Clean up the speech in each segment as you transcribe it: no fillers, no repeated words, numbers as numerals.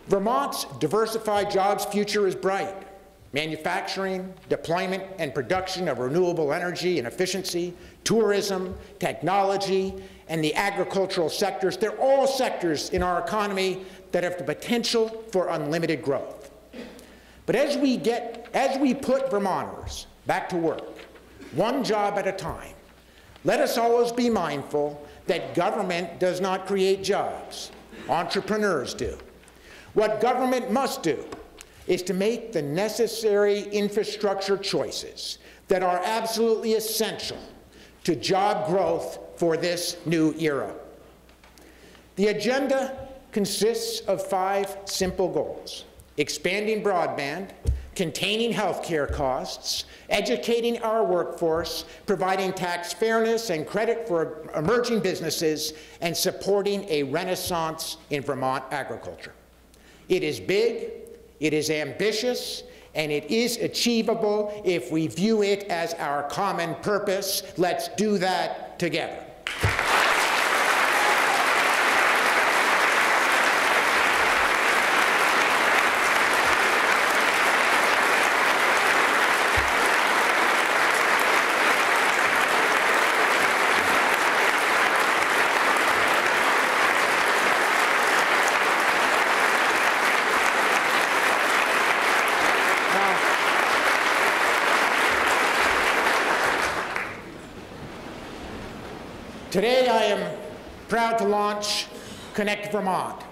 Vermont's diversified jobs future is bright. Manufacturing, deployment, and production of renewable energy and efficiency, tourism, technology, and the agricultural sectors, they're all sectors in our economy that have the potential for unlimited growth. But as we put Vermonters back to work, one job at a time, let us always be mindful that government does not create jobs. Entrepreneurs do. What government must do is to make the necessary infrastructure choices that are absolutely essential to job growth for this new era. The agenda consists of 5 simple goals: expanding broadband, containing healthcare costs, educating our workforce, providing tax fairness and credit for emerging businesses, and supporting a renaissance in Vermont agriculture. It is big, it is ambitious, and it is achievable if we view it as our common purpose. Let's do that together. Today, I am proud to launch Connect Vermont,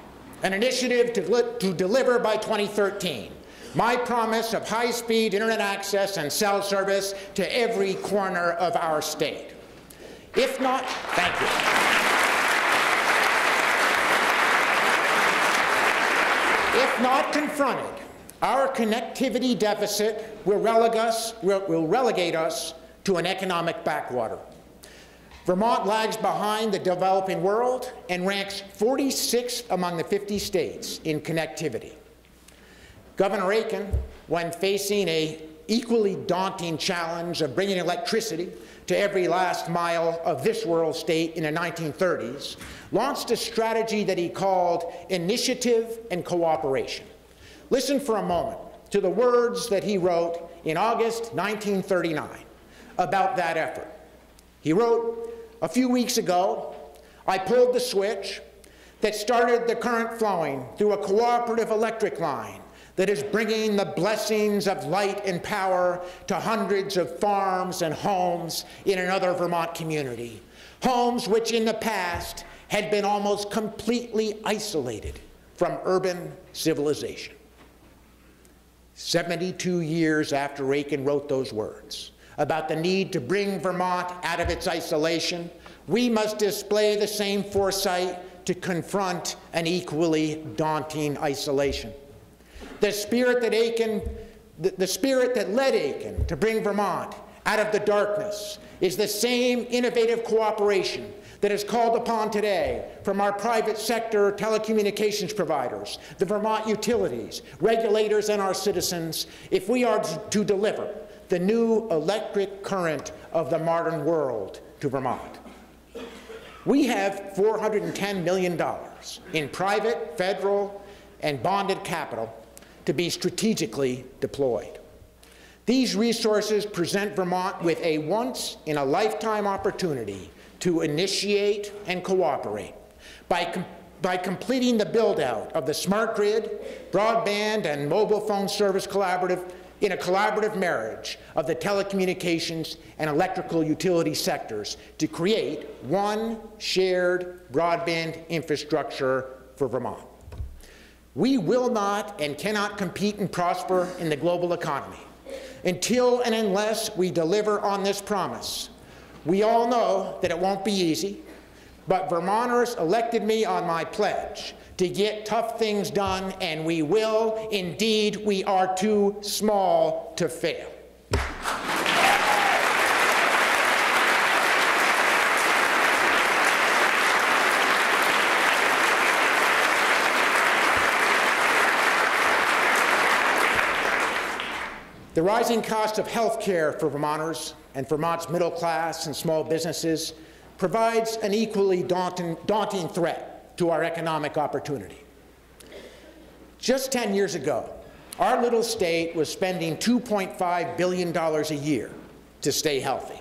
an initiative to deliver by 2013 my promise of high-speed internet access and cell service to every corner of our state. If not, thank you. If not confronted, our connectivity deficit will relegate us to an economic backwater. Vermont lags behind the developing world and ranks 46th among the 50 states in connectivity. Governor Aiken, when facing an equally daunting challenge of bringing electricity to every last mile of this world state in the 1930s, launched a strategy that he called initiative and cooperation. Listen for a moment to the words that he wrote in August 1939 about that effort. He wrote, "A few weeks ago, I pulled the switch that started the current flowing through a cooperative electric line that is bringing the blessings of light and power to hundreds of farms and homes in another Vermont community, homes which in the past had been almost completely isolated from urban civilization." 72 years after Aiken wrote those words about the need to bring Vermont out of its isolation, we must display the same foresight to confront an equally daunting isolation. The spirit that led Aiken to bring Vermont out of the darkness is the same innovative cooperation that is called upon today from our private sector telecommunications providers, the Vermont utilities, regulators, and our citizens if we are to deliver the new electric current of the modern world to Vermont. We have $410 million in private, federal, and bonded capital to be strategically deployed. These resources present Vermont with a once-in-a-lifetime opportunity to initiate and cooperate by completing the build-out of the smart grid, broadband, and mobile phone service in a collaborative marriage of the telecommunications and electrical utility sectors to create one shared broadband infrastructure for Vermont. We will not and cannot compete and prosper in the global economy until and unless we deliver on this promise. We all know that it won't be easy, but Vermonters elected me on my pledge to get tough things done, and we will. Indeed, we are too small to fail. The rising cost of health care for Vermonters and Vermont's middle class and small businesses provides an equally daunting threat to our economic opportunity. Just 10 years ago, our little state was spending $2.5 billion a year to stay healthy.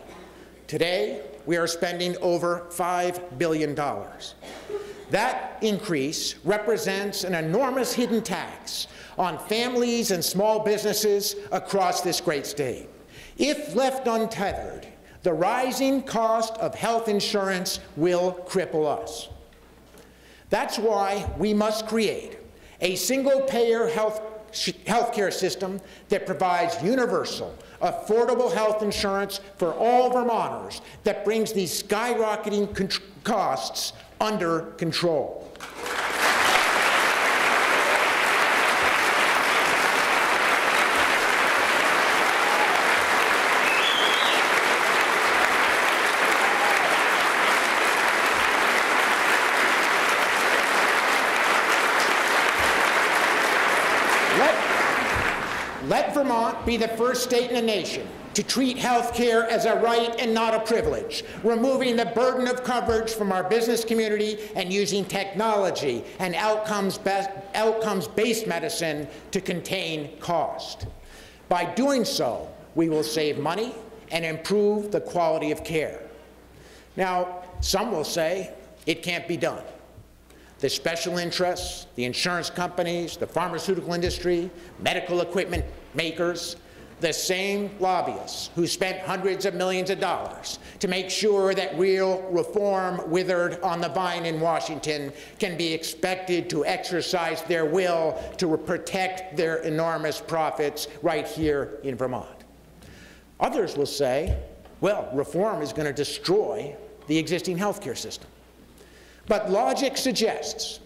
Today, we are spending over $5 billion. That increase represents an enormous hidden tax on families and small businesses across this great state. If left untethered, the rising cost of health insurance will cripple us. That's why we must create a single-payer healthcare system that provides universal, affordable health insurance for all Vermonters that brings these skyrocketing costs under control. Let Vermont be the first state in the nation to treat health care as a right and not a privilege, removing the burden of coverage from our business community and using technology and outcomes-based medicine to contain cost. By doing so, we will save money and improve the quality of care. Now, some will say it can't be done. The special interests, the insurance companies, the pharmaceutical industry, medical equipment makers, the same lobbyists who spent hundreds of millions of dollars to make sure that real reform withered on the vine in Washington can be expected to exercise their will to protect their enormous profits right here in Vermont. Others will say, well, reform is going to destroy the existing healthcare system. But logic suggests,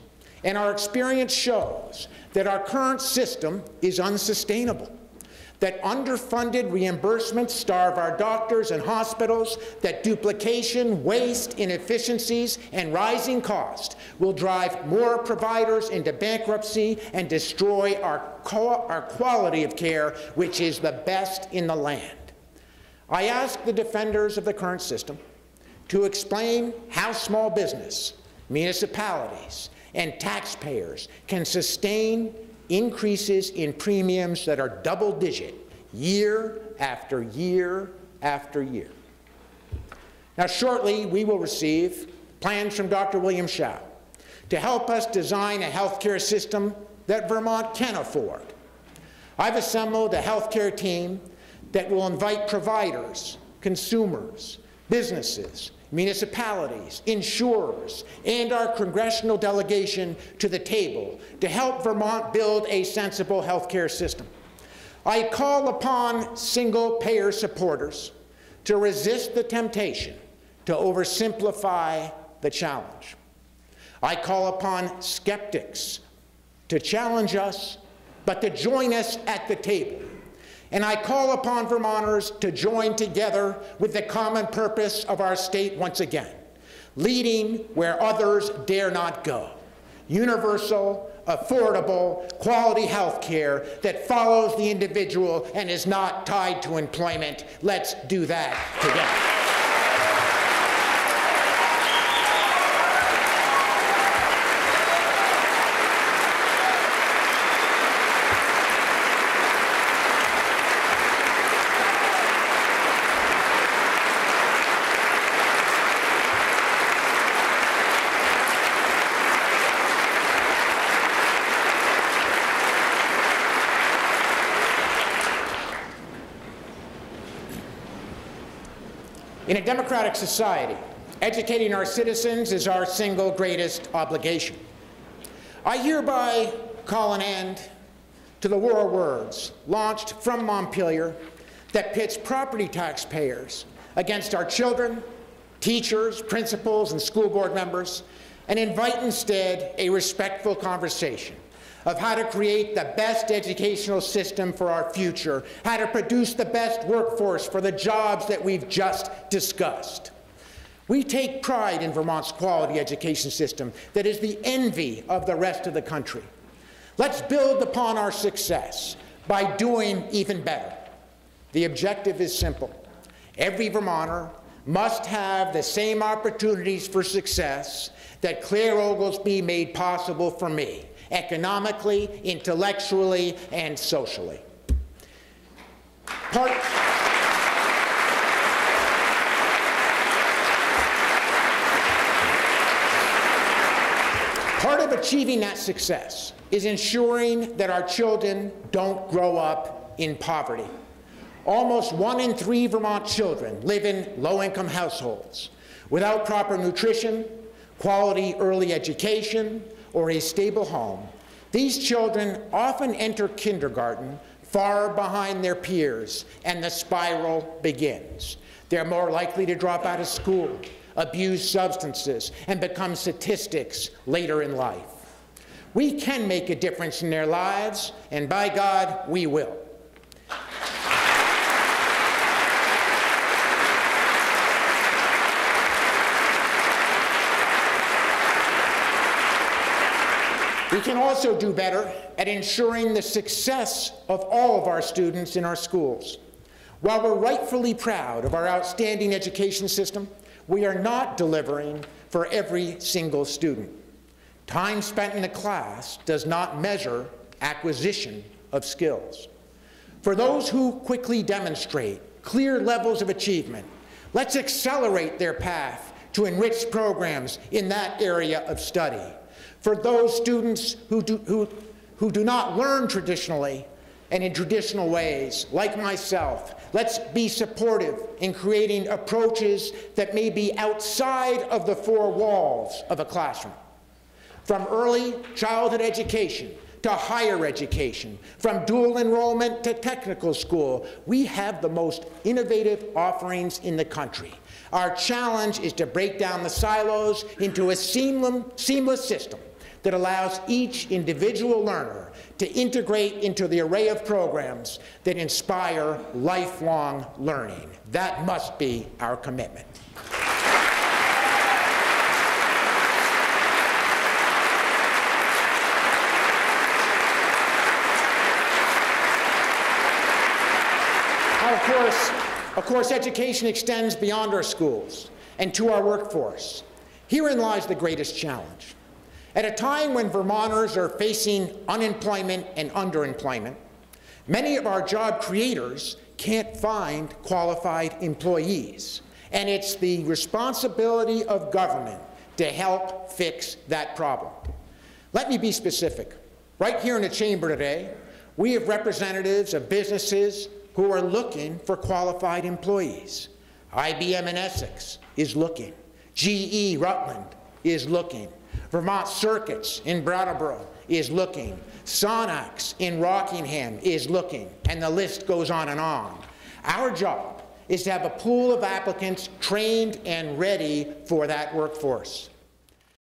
and our experience shows, that our current system is unsustainable, that underfunded reimbursements starve our doctors and hospitals, that duplication, waste, inefficiencies, and rising cost will drive more providers into bankruptcy and destroy our quality of care, which is the best in the land. I ask the defenders of the current system to explain how small business, municipalities, and taxpayers can sustain increases in premiums that are double-digit year after year after year. Now, shortly, we will receive plans from Dr. William Shao to help us design a healthcare system that Vermont can afford. I've assembled a healthcare team that will invite providers, consumers, businesses, municipalities, insurers, and our congressional delegation to the table to help Vermont build a sensible healthcare system. I call upon single-payer supporters to resist the temptation to oversimplify the challenge. I call upon skeptics to challenge us, but to join us at the table. And I call upon Vermonters to join together with the common purpose of our state once again, leading where others dare not go. Universal, affordable, quality health care that follows the individual and is not tied to employment. Let's do that together. In a democratic society, educating our citizens is our single greatest obligation. I hereby call an end to the war of words launched from Montpelier that pits property taxpayers against our children, teachers, principals, and school board members, and invite instead a respectful conversation of how to create the best educational system for our future, how to produce the best workforce for the jobs that we've just discussed. We take pride in Vermont's quality education system that is the envy of the rest of the country. Let's build upon our success by doing even better. The objective is simple. Every Vermonter must have the same opportunities for success that Claire Oglesby made possible for me economically, intellectually, and socially. Part of achieving that success is ensuring that our children don't grow up in poverty. Almost 1 in 3 Vermont children live in low-income households without proper nutrition, quality early education, or a stable home. These children often enter kindergarten far behind their peers, and the spiral begins. They're more likely to drop out of school, abuse substances, and become statistics later in life. We can make a difference in their lives, and by God, we will. We can also do better at ensuring the success of all of our students in our schools. While we're rightfully proud of our outstanding education system, we are not delivering for every single student. Time spent in a class does not measure acquisition of skills. For those who quickly demonstrate clear levels of achievement, let's accelerate their path to enriched programs in that area of study. For those students who do not learn traditionally and in traditional ways, like myself, let's be supportive in creating approaches that may be outside of the 4 walls of a classroom. From early childhood education to higher education, from dual enrollment to technical school, we have the most innovative offerings in the country. Our challenge is to break down the silos into a seamless system that allows each individual learner to integrate into the array of programs that inspire lifelong learning. That must be our commitment. Of course, education extends beyond our schools and to our workforce. Herein lies the greatest challenge. At a time when Vermonters are facing unemployment and underemployment, many of our job creators can't find qualified employees, and it's the responsibility of government to help fix that problem. Let me be specific. Right here in the chamber today, we have representatives of businesses who are looking for qualified employees. IBM in Essex is looking. GE Rutland is looking. Vermont Circuits in Brattleboro is looking. Sonax in Rockingham is looking, and the list goes on and on. Our job is to have a pool of applicants trained and ready for that workforce.